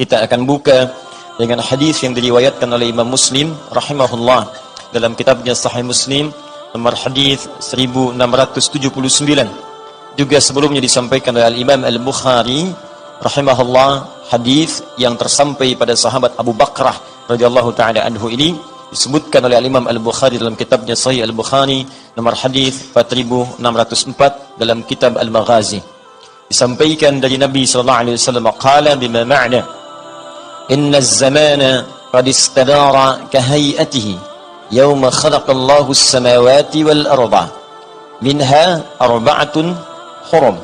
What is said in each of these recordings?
Kita akan buka dengan hadis yang diriwayatkan oleh Imam Muslim rahimahullah dalam kitabnya Sahih Muslim nomor hadis 1679. Juga sebelumnya disampaikan oleh Imam Al-Bukhari rahimahullah hadis yang tersampai pada sahabat Abu Bakrah radhiyallahu taala anhu ini disebutkan oleh Imam Al-Bukhari dalam kitabnya Sahih Al-Bukhari nomor hadis 4604 dalam kitab Al-Maghazi. Disampaikan dari Nabi sallallahu alaihi wasallam qala bima ma'na inna az-zamana qad istadara ka hay'atihi yawma khalaqa Allahu as-samawati wal arda minha arba'atun hurum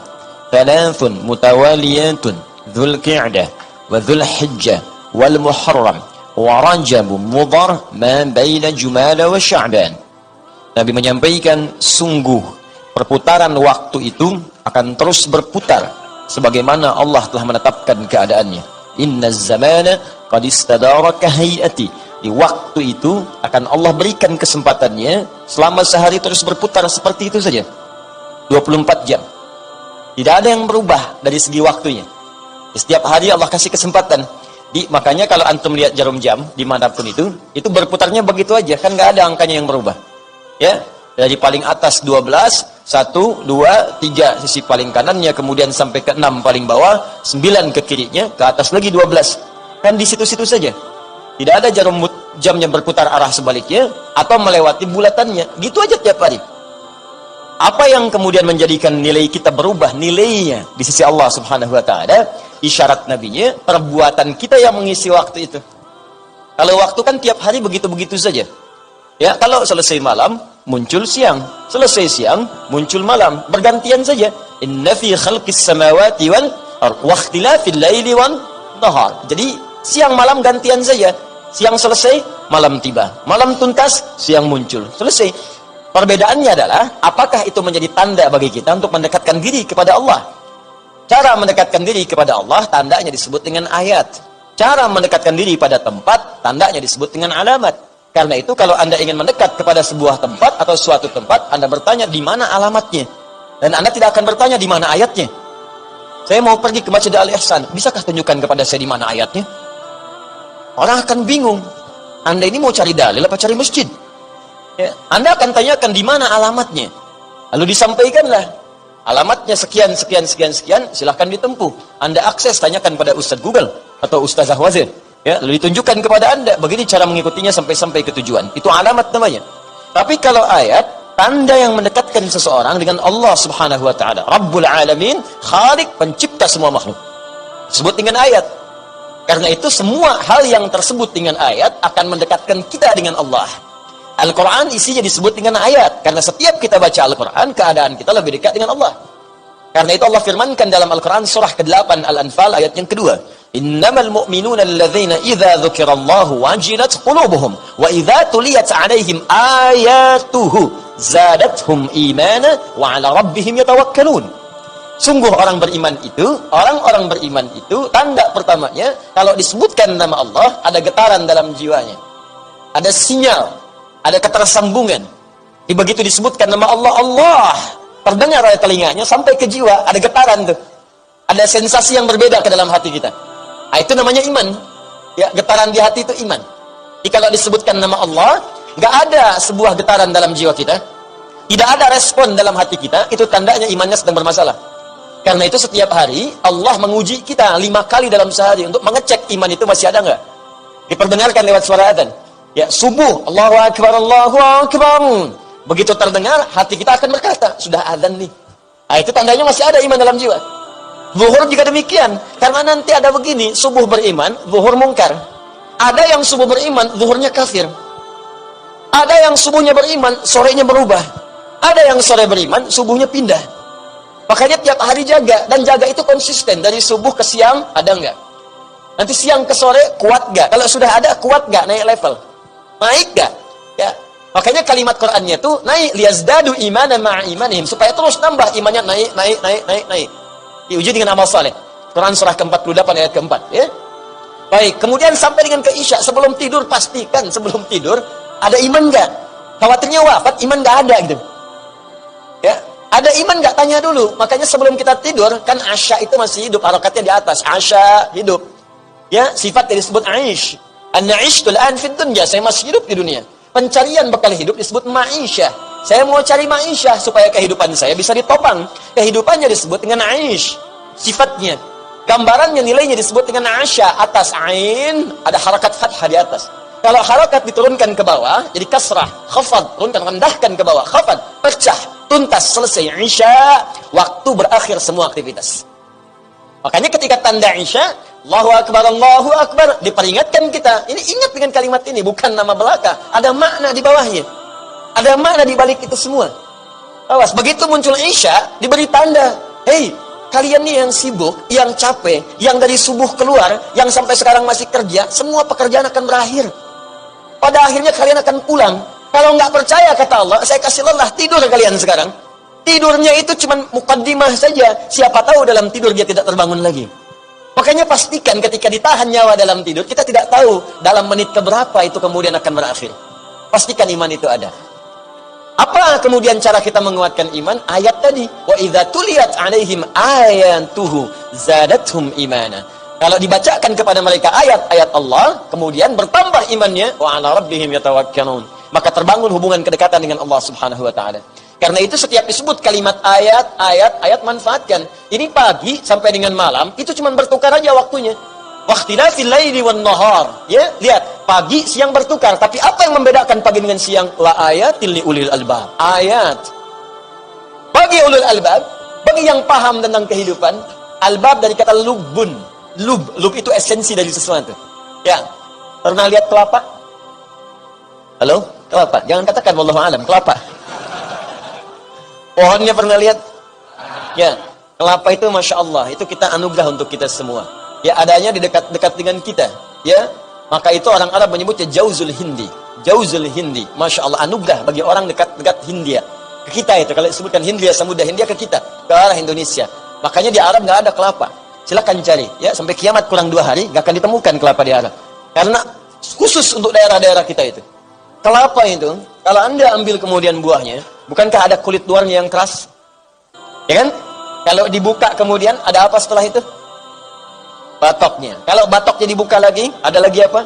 thalathun mutawaliyatun dhul qa'dah wa dhul hijjah wal muharram wa rajab mudhar ma baina jumada wa sya'ban. Nabi menyampaikan sungguh perputaran waktu itu akan terus berputar sebagaimana Allah telah menetapkan keadaannya. Inna zamana qad istadara ka hayati. Di waktu itu akan Allah berikan kesempatannya selama sehari terus berputar seperti itu saja. 24 jam. Tidak ada yang berubah dari segi waktunya. Setiap hari Allah kasih kesempatan. Makanya kalau antum lihat jarum jam dimanapun itu berputarnya begitu aja, kan nggak ada angkanya yang berubah. Ya, dari paling atas 12, 1, 2, 3 sisi paling kanannya, kemudian sampai ke 6 paling bawah, 9 ke kirinya, ke atas lagi 12. Kan di situ-situ saja. Tidak ada jarum jamnya berputar arah sebaliknya atau melewati bulatannya. Gitu aja tiap hari. Apa yang kemudian menjadikan nilai kita berubah nilainya di sisi Allah Subhanahu wa taala? Isyarat nabinya, perbuatan kita yang mengisi waktu itu. Kalau waktu kan tiap hari begitu-begitu saja. Ya, kalau selesai malam muncul siang, selesai siang muncul malam, bergantian saja. Inna fi khalqis samawati wal wa ikhtilafil laili wan nahar. Jadi siang malam gantian saja. Siang selesai, malam tiba. Malam tuntas, siang muncul. Selesai. Perbedaannya adalah apakah itu menjadi tanda bagi kita untuk mendekatkan diri kepada Allah. Cara mendekatkan diri kepada Allah tandanya disebut dengan ayat. Cara mendekatkan diri pada tempat tandanya disebut dengan alamat. Karena itu kalau Anda ingin mendekat kepada sebuah tempat atau suatu tempat, Anda bertanya di mana alamatnya. Dan Anda tidak akan bertanya di mana ayatnya. Saya mau pergi ke Masjid Al-Ihsan, bisakah tunjukkan kepada saya di mana ayatnya? Orang akan bingung. Anda ini mau cari dalil apa cari masjid? Ya, Anda akan tanyakan di mana alamatnya. Lalu disampaikanlah. Alamatnya sekian, sekian, sekian, sekian, silahkan ditempuh. Anda akses, tanyakan pada Ustadz Google atau Ustazah Wazir. Ya, lalu ditunjukkan kepada Anda, begini cara mengikutinya sampai ke tujuan. Itu alamat namanya. Tapi kalau ayat, tanda yang mendekatkan seseorang dengan Allah Subhanahu wa taala, Rabbul Alamin, Khaliq, pencipta semua makhluk. Sebut dengan ayat. Karena itu semua hal yang tersebut dengan ayat akan mendekatkan kita dengan Allah. Al-Quran isinya disebut dengan ayat. Karena setiap kita baca Al-Quran, keadaan kita lebih dekat dengan Allah. Karena itu Allah firmankan dalam Al-Quran surah ke-8 Al-Anfal ayat yang kedua. Innamal mu'minuna alladzina idza dzukirallahu wajilat qulubuhum wa idza tuliyat 'alaihim ayatuhu zadatuhum imana wa 'ala rabbihim yatawakkalun. Sungguh orang-orang beriman itu tanda pertamanya kalau disebutkan nama Allah ada getaran dalam jiwanya. Ada sinyal, ada ketersambungan. Begitu disebutkan nama Allah, Allah terdengar oleh telinganya sampai ke jiwa, ada getaran tuh. Ada sensasi yang berbeda ke dalam hati kita. Nah, itu namanya iman. Ya, getaran di hati itu iman. Jadi kalau disebutkan nama Allah, nggak ada sebuah getaran dalam jiwa kita. Tidak ada respon dalam hati kita, itu tandanya imannya sedang bermasalah. Karena itu setiap hari Allah menguji kita 5 kali dalam sehari untuk mengecek iman itu masih ada nggak. Diperdengarkan lewat suara adzan. Ya, subuh, Allahu Akbar, Allahu Akbar. Begitu terdengar, hati kita akan berkata, sudah adzan nih. Nah, itu tandanya masih ada iman dalam jiwa. Zuhur juga demikian. Karena nanti ada begini, subuh beriman, zuhur mungkar. Ada yang subuh beriman, zuhurnya kafir. Ada yang subuhnya beriman, sorenya berubah. Ada yang sore beriman, subuhnya pindah. Makanya tiap hari jaga. Dan jaga itu konsisten. Dari subuh ke siang, ada nggak? Nanti siang ke sore, kuat nggak? Kalau sudah ada, kuat nggak? Naik level. Naik nggak? Ya. Makanya kalimat Qur'annya itu naik. Liyazdadu imanan ma'a imanihim. Supaya terus nambah imannya naik. Diuji dengan amal saleh. Quran surah ke-48 ayat ke-4. Ya. Baik. Kemudian sampai dengan ke Isya. Sebelum tidur, pastikan sebelum tidur, ada iman nggak? Khawatirnya wafat, iman nggak ada gitu. Ya. Ada iman nggak? Tanya dulu. Makanya sebelum kita tidur, kan Asya itu masih hidup. Harokatnya di atas. Asya hidup. Ya, sifat yang disebut aish. An-na'ish tul'an fid dunya, saya masih hidup di dunia. Pencarian bekal hidup disebut ma'isyah. Saya mau cari ma'isyah supaya kehidupan saya bisa ditopang. Kehidupannya disebut dengan aish. Sifatnya, gambarannya, nilainya disebut dengan asya. Atas ain ada harakat fathah di atas. Kalau harakat diturunkan ke bawah jadi kasrah, khafad, turunkan, rendahkan ke bawah, khafad, pecah, tuntas, selesai. Isya, waktu berakhir semua aktivitas. Makanya ketika tanda isya, Allahu Akbar, diperingatkan kita. Ini ingat dengan kalimat ini, bukan nama belaka. Ada makna di bawahnya. Ada makna di balik itu semua. Awas, begitu muncul isya, diberi tanda. Hei, kalian nih yang sibuk, yang capek, yang dari subuh keluar, yang sampai sekarang masih kerja, semua pekerjaan akan berakhir. Pada akhirnya kalian akan pulang. Kalau nggak percaya, kata Allah, saya kasih lelah, tidur kalian sekarang. Tidurnya itu cuma mukaddimah saja. Siapa tahu dalam tidur dia tidak terbangun lagi. Makanya pastikan ketika ditahan nyawa dalam tidur, kita tidak tahu dalam menit keberapa itu kemudian akan berakhir. Pastikan iman itu ada. Apa kemudian cara kita menguatkan iman? Ayat tadi. Wa idza tuliyat 'alaihim ayatuhu zadatuhum imana. Kalau dibacakan kepada mereka ayat-ayat Allah, kemudian bertambah imannya, wa 'ala rabbihim yatawakkalun. Maka terbangun hubungan kedekatan dengan Allah Subhanahu wa taala. Karena itu setiap disebut kalimat ayat manfaatkan. Ini pagi sampai dengan malam, itu cuma bertukar aja waktunya. Waqtilafil laili wan nahar. Ya, lihat, pagi siang bertukar, tapi apa yang membedakan pagi dengan siang? La ayatil liulil albab. Ayat. Bagi ulul albab, bagi yang paham tentang kehidupan, albab dari kata lubun. Lub itu esensi dari sesuatu. Ya. Pernah lihat kelapa? Halo? Kelapa. Jangan katakan wallahu alam, kelapa. Pohonnya pernah lihat? Ya, kelapa itu Masya Allah, itu kita anugerah untuk kita semua. Ya, adanya di dekat-dekat dengan kita. Ya, maka itu orang Arab menyebutnya Jauzul Hindi. Jauzul Hindi, Masya Allah, anugerah bagi orang dekat-dekat Hindia. Ke kita itu, kalau disebutkan Hindia, Samudra Hindia, ke kita, ke arah Indonesia. Makanya di Arab nggak ada kelapa. Silakan cari, ya, sampai kiamat kurang 2 hari, nggak akan ditemukan kelapa di Arab. Karena khusus untuk daerah-daerah kita itu. Kelapa itu, kalau Anda ambil kemudian buahnya, bukankah ada kulit luarnya yang keras? Ya kan? Kalau dibuka kemudian ada apa setelah itu? Batoknya. Kalau batoknya dibuka lagi, ada lagi apa?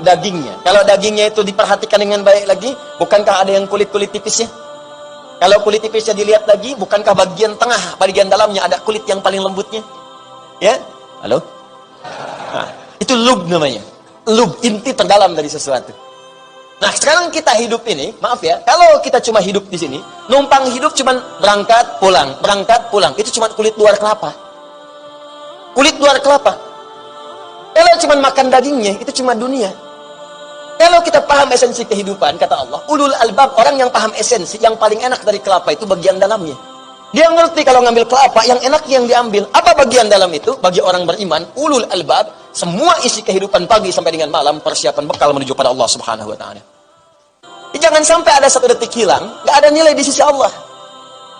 Dagingnya. Kalau dagingnya itu diperhatikan dengan baik lagi, bukankah ada yang kulit-kulit tipisnya? Kalau kulit tipisnya dilihat lagi, bukankah bagian tengah, bagian dalamnya ada kulit yang paling lembutnya? Ya? Halo? Nah, itu lub namanya. Lub, inti terdalam dari sesuatu. Nah, sekarang kita hidup ini, maaf ya, kalau kita cuma hidup di sini, numpang hidup cuma berangkat, pulang, itu cuma kulit luar kelapa. Kulit luar kelapa. Kalau cuma makan dagingnya, itu cuma dunia. Kalau kita paham esensi kehidupan, kata Allah, ulul albab, orang yang paham esensi, yang paling enak dari kelapa itu bagian dalamnya. Dia ngerti kalau ngambil kelapa, yang enak yang diambil. Apa bagian dalam itu? Bagi orang beriman, ulul albab, semua isi kehidupan pagi sampai dengan malam, persiapan bekal menuju pada Allah Subhanahu wa ta'ala. Jangan sampai ada 1 detik hilang, nggak ada nilai di sisi Allah.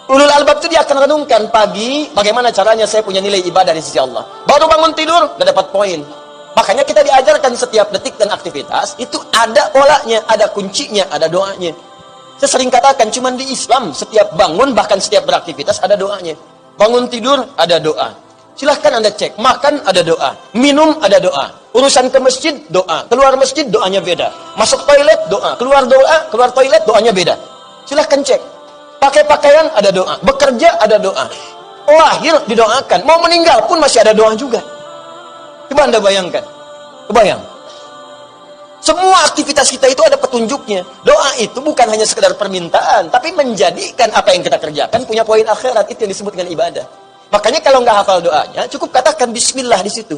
Ulul albab itu dia akan renungkan pagi, bagaimana caranya saya punya nilai ibadah di sisi Allah. Baru bangun tidur, nggak dapat poin. Makanya kita diajarkan setiap detik dan aktivitas, itu ada polanya, ada kuncinya, ada doanya. Saya sering katakan, cuman di Islam, setiap bangun, bahkan setiap beraktivitas, ada doanya. Bangun tidur, ada doa. Silahkan Anda cek, makan ada doa, minum ada doa, urusan ke masjid doa, keluar masjid doanya beda, masuk toilet doa, keluar toilet doanya beda. Silahkan cek. Pakai pakaian ada doa, bekerja ada doa, lahir didoakan, mau meninggal pun masih ada doa juga. Coba Anda bayangkan, kebayang. Semua aktivitas kita itu ada petunjuknya. Doa itu bukan hanya sekedar permintaan, tapi menjadikan apa yang kita kerjakan punya poin akhirat. Itu yang disebut dengan ibadah. Makanya kalau nggak hafal doanya, cukup katakan bismillah di situ.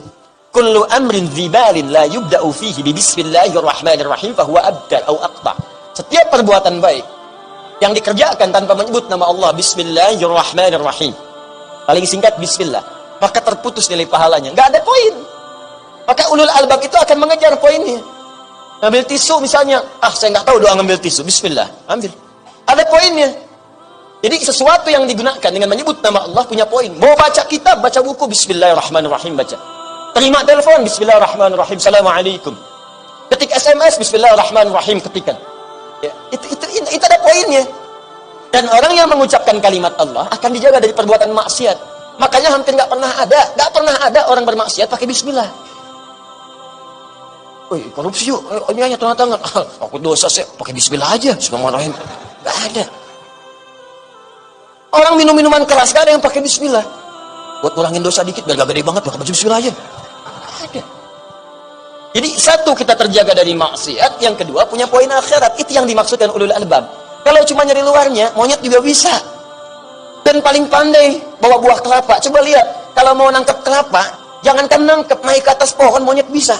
Kullu amrin dzibalin la yubda'u fihi bi bismillahirrahmanirrahim fa huwa abdal au aqta. Setiap perbuatan baik yang dikerjakan tanpa menyebut nama Allah, bismillahirrahmanirrahim, paling singkat bismillah, maka terputus nilai pahalanya. Nggak ada poin. Maka ulul albab itu akan mengejar poinnya. Ngambil tisu misalnya, saya nggak tahu doa ngambil tisu, bismillah, ambil. Ada poinnya. Jadi sesuatu yang digunakan dengan menyebut nama Allah punya poin. Mau baca kitab, baca buku, bismillahirrahmanirrahim, baca. Terima telepon, bismillahirrahmanirrahim, assalamualaikum. Ketik SMS, bismillahirrahmanirrahim, ketikan. Ya, itu ada poinnya. Dan orang yang mengucapkan kalimat Allah akan dijaga dari perbuatan maksiat. Makanya hampir nggak pernah ada orang bermaksiat pakai bismillah. Woi, korupsi yuk, ini hanya tanda tangan. Aku dosa sih, pakai bismillah aja, suka marahin. Gak ada. Orang minum minuman keras, gak ada yang pakai bismillah. Buat ngurangin dosa dikit, biar gak gede banget, pakai baju bismillah aja. Gak ada. Jadi satu, kita terjaga dari maksiat. Yang kedua, punya poin akhirat. Itu yang dimaksudkan ulul albab. Kalau cuma nyari luarnya, monyet juga bisa. Dan paling pandai bawa buah kelapa. Coba lihat, kalau mau nangkep kelapa, jangankan nangkep, naik ke atas pohon, monyet bisa.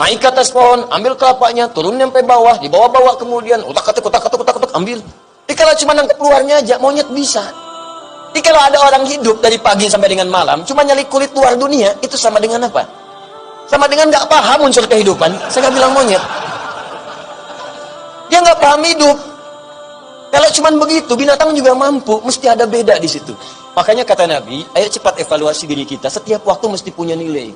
Naik ke atas pohon, ambil kelapanya, turun sampai bawah, dibawa-bawa kemudian, utak-atik, ambil. Jadi kalau cuma nangkep luarnya aja, monyet bisa. Jadi kalau ada orang hidup dari pagi sampai dengan malam, cuma nyali kulit luar dunia, itu sama dengan apa? Sama dengan nggak paham unsur kehidupan. Saya nggak bilang monyet. Dia nggak paham hidup. Kalau cuma begitu, binatang juga mampu. Mesti ada beda di situ. Makanya kata Nabi, ayo cepat evaluasi diri kita. Setiap waktu mesti punya nilai.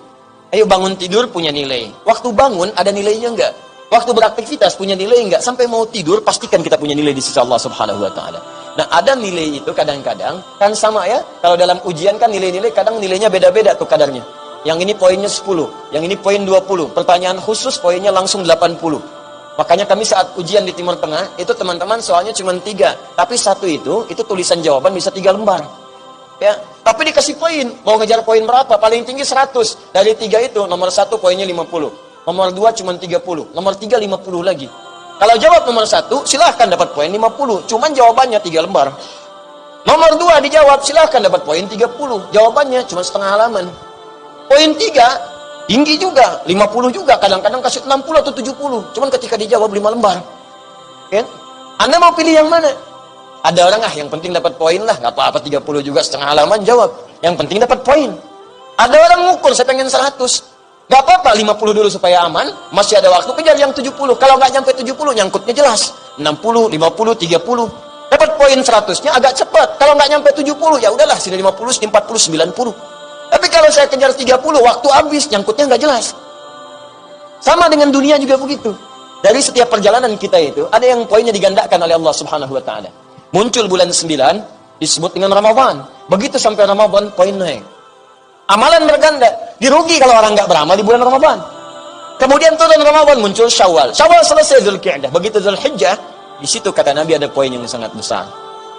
Ayo bangun tidur punya nilai. Waktu bangun ada nilainya nggak? Waktu beraktivitas punya nilai nggak? Sampai mau tidur pastikan kita punya nilai di sisi Allah Subhanahu Wa Taala. Nah, ada nilai itu kadang-kadang kan sama ya. Kalau dalam ujian kan nilai-nilai kadang nilainya beda-beda tuh kadarnya. Yang ini poinnya 10, yang ini poin 20. Pertanyaan khusus poinnya langsung 80. Makanya kami saat ujian di Timur Tengah, itu teman-teman soalnya cuma 3. Tapi satu itu tulisan jawaban bisa 3 lembar. Ya, tapi dikasih poin. Mau ngejar poin berapa? Paling tinggi 100. Dari 3 itu, nomor 1 poinnya 50. Nomor 2 cuma 30. Nomor 3 50 lagi. Kalau jawab nomor 1, silahkan dapat poin 50. Cuman jawabannya 3 lembar. Nomor 2 dijawab, silahkan dapat poin 30. Jawabannya cuma setengah halaman. Poin 3, tinggi juga, 50 juga, kadang-kadang kasih 60 atau 70. Cuman ketika dijawab 5 lembar. Kan? Anda mau pilih yang mana? Ada orang, yang penting dapat poin lah, nggak apa-apa 30 juga, setengah halaman jawab. Yang penting dapat poin. Ada orang ngukur, saya pengen 100. Nggak apa-apa, 50 dulu supaya aman, masih ada waktu, kejar yang 70. Kalau nggak nyampe 70, nyangkutnya jelas. 60, 50, 30. Dapat poin 100-nya agak cepat. Kalau nggak nyampe 70, ya udahlah, sini 50, sini 40, 90. Tapi kalau saya kejar 30, waktu habis, nyangkutnya nggak jelas. Sama dengan dunia juga begitu. Dari setiap perjalanan kita itu, ada yang poinnya digandakan oleh Allah Subhanahu Wa Taala. Muncul bulan 9, disebut dengan Ramadan. Begitu sampai Ramadan, poin naik. Amalan berganda. Dirugi kalau orang nggak beramal di bulan Ramadan. Kemudian turun Ramadan, muncul Syawal. Syawal selesai Zulqa'dah. Begitu Zulhijjah, di situ kata Nabi ada poin yang sangat besar.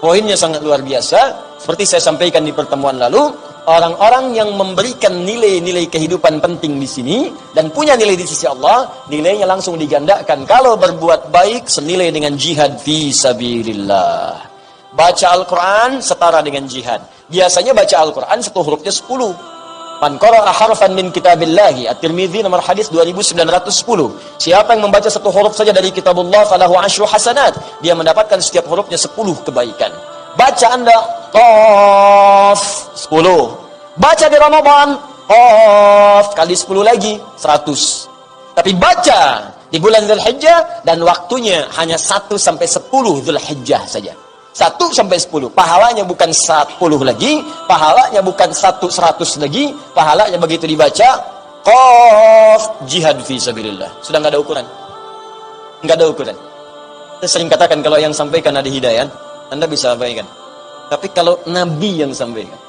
Poinnya sangat luar biasa. Seperti saya sampaikan di pertemuan lalu, orang-orang yang memberikan nilai-nilai kehidupan penting di sini dan punya nilai di sisi Allah, nilainya langsung digandakan. Kalau berbuat baik senilai dengan jihad fi sabilillah. Baca Al-Quran setara dengan jihad. Biasanya baca Al-Quran satu hurufnya 10. Man qara'a harfan min kitabillahi, At-Tirmidzi nomor hadis 2910. Siapa yang membaca satu huruf saja dari kitabullah falahu asyru hasanat, dia mendapatkan setiap hurufnya 10 kebaikan. Baca Anda Qaf 10. Baca di Ramadan Qaf kali 10 lagi 100. Tapi baca di bulan Zulhijjah dan waktunya hanya 1 sampai 10 Zulhijjah saja. 1 sampai 10. Pahalanya bukan 10 lagi, pahalanya bukan 100 lagi, pahalanya begitu dibaca Qaf jihad fi sabilillah. Sudah enggak ada ukuran. Enggak ada ukuran. Saya sering katakan kalau yang sampaikan ada hidayah, Anda bisa abaikan. Tapi kalau Nabi yang sampaikan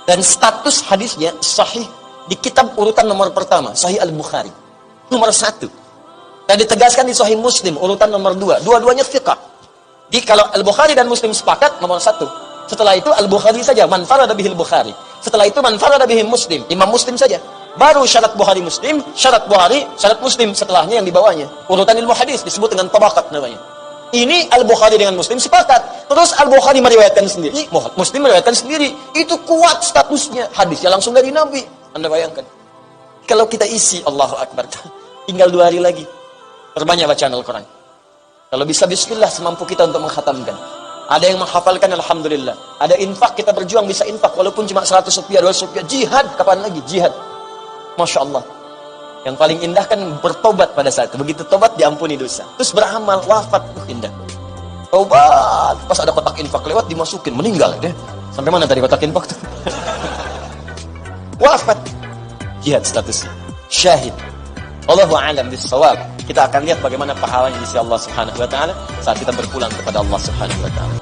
dan status hadisnya sahih di kitab urutan nomor pertama, Sahih Al-Bukhari. Nomor 1. Dan ditegaskan di Sahih Muslim urutan nomor 2. Dua-duanya thiqah. Jadi kalau Al-Bukhari dan Muslim sepakat nomor 1. Setelah itu Al-Bukhari saja, man farada bihil Bukhari. Setelah itu man farada bihil Muslim, Imam Muslim saja. Baru syarat Bukhari Muslim, syarat Bukhari, syarat Muslim setelahnya yang di bawahnya. Urutan ilmu hadis disebut dengan tabaqat namanya. Ini Al-Bukhari dengan Muslim sepakat. Terus Al-Bukhari meriwayatkan sendiri, Muslim meriwayatkan sendiri. Itu kuat statusnya. Hadisnya langsung dari Nabi. Anda bayangkan. Kalau kita isi, Allahu Akbar. Tinggal 2 hari lagi. Perbanyak bacaan Al-Quran. Kalau bisa bismillah semampu kita untuk mengkhatamkan. Ada yang menghafalkan alhamdulillah. Ada infak, kita berjuang bisa infak. Walaupun cuma 100 rupiah, 200 rupiah. Jihad, kapan lagi? Jihad. Masya Allah. Yang paling indah kan bertobat pada saat itu. Begitu tobat diampuni dosa. Terus beramal, wafat. Indah. Tobat. Pas ada kotak infak lewat, dimasukin. Meninggal deh. Sampai mana tadi kotak infak? Wafat. Jihad statusnya. Syahid. Allahu a'lam bis-shawab. Kita akan lihat bagaimana pahalanya di sisi Allah Subhanahu wa taala saat kita berpulang kepada Allah Subhanahu wa taala.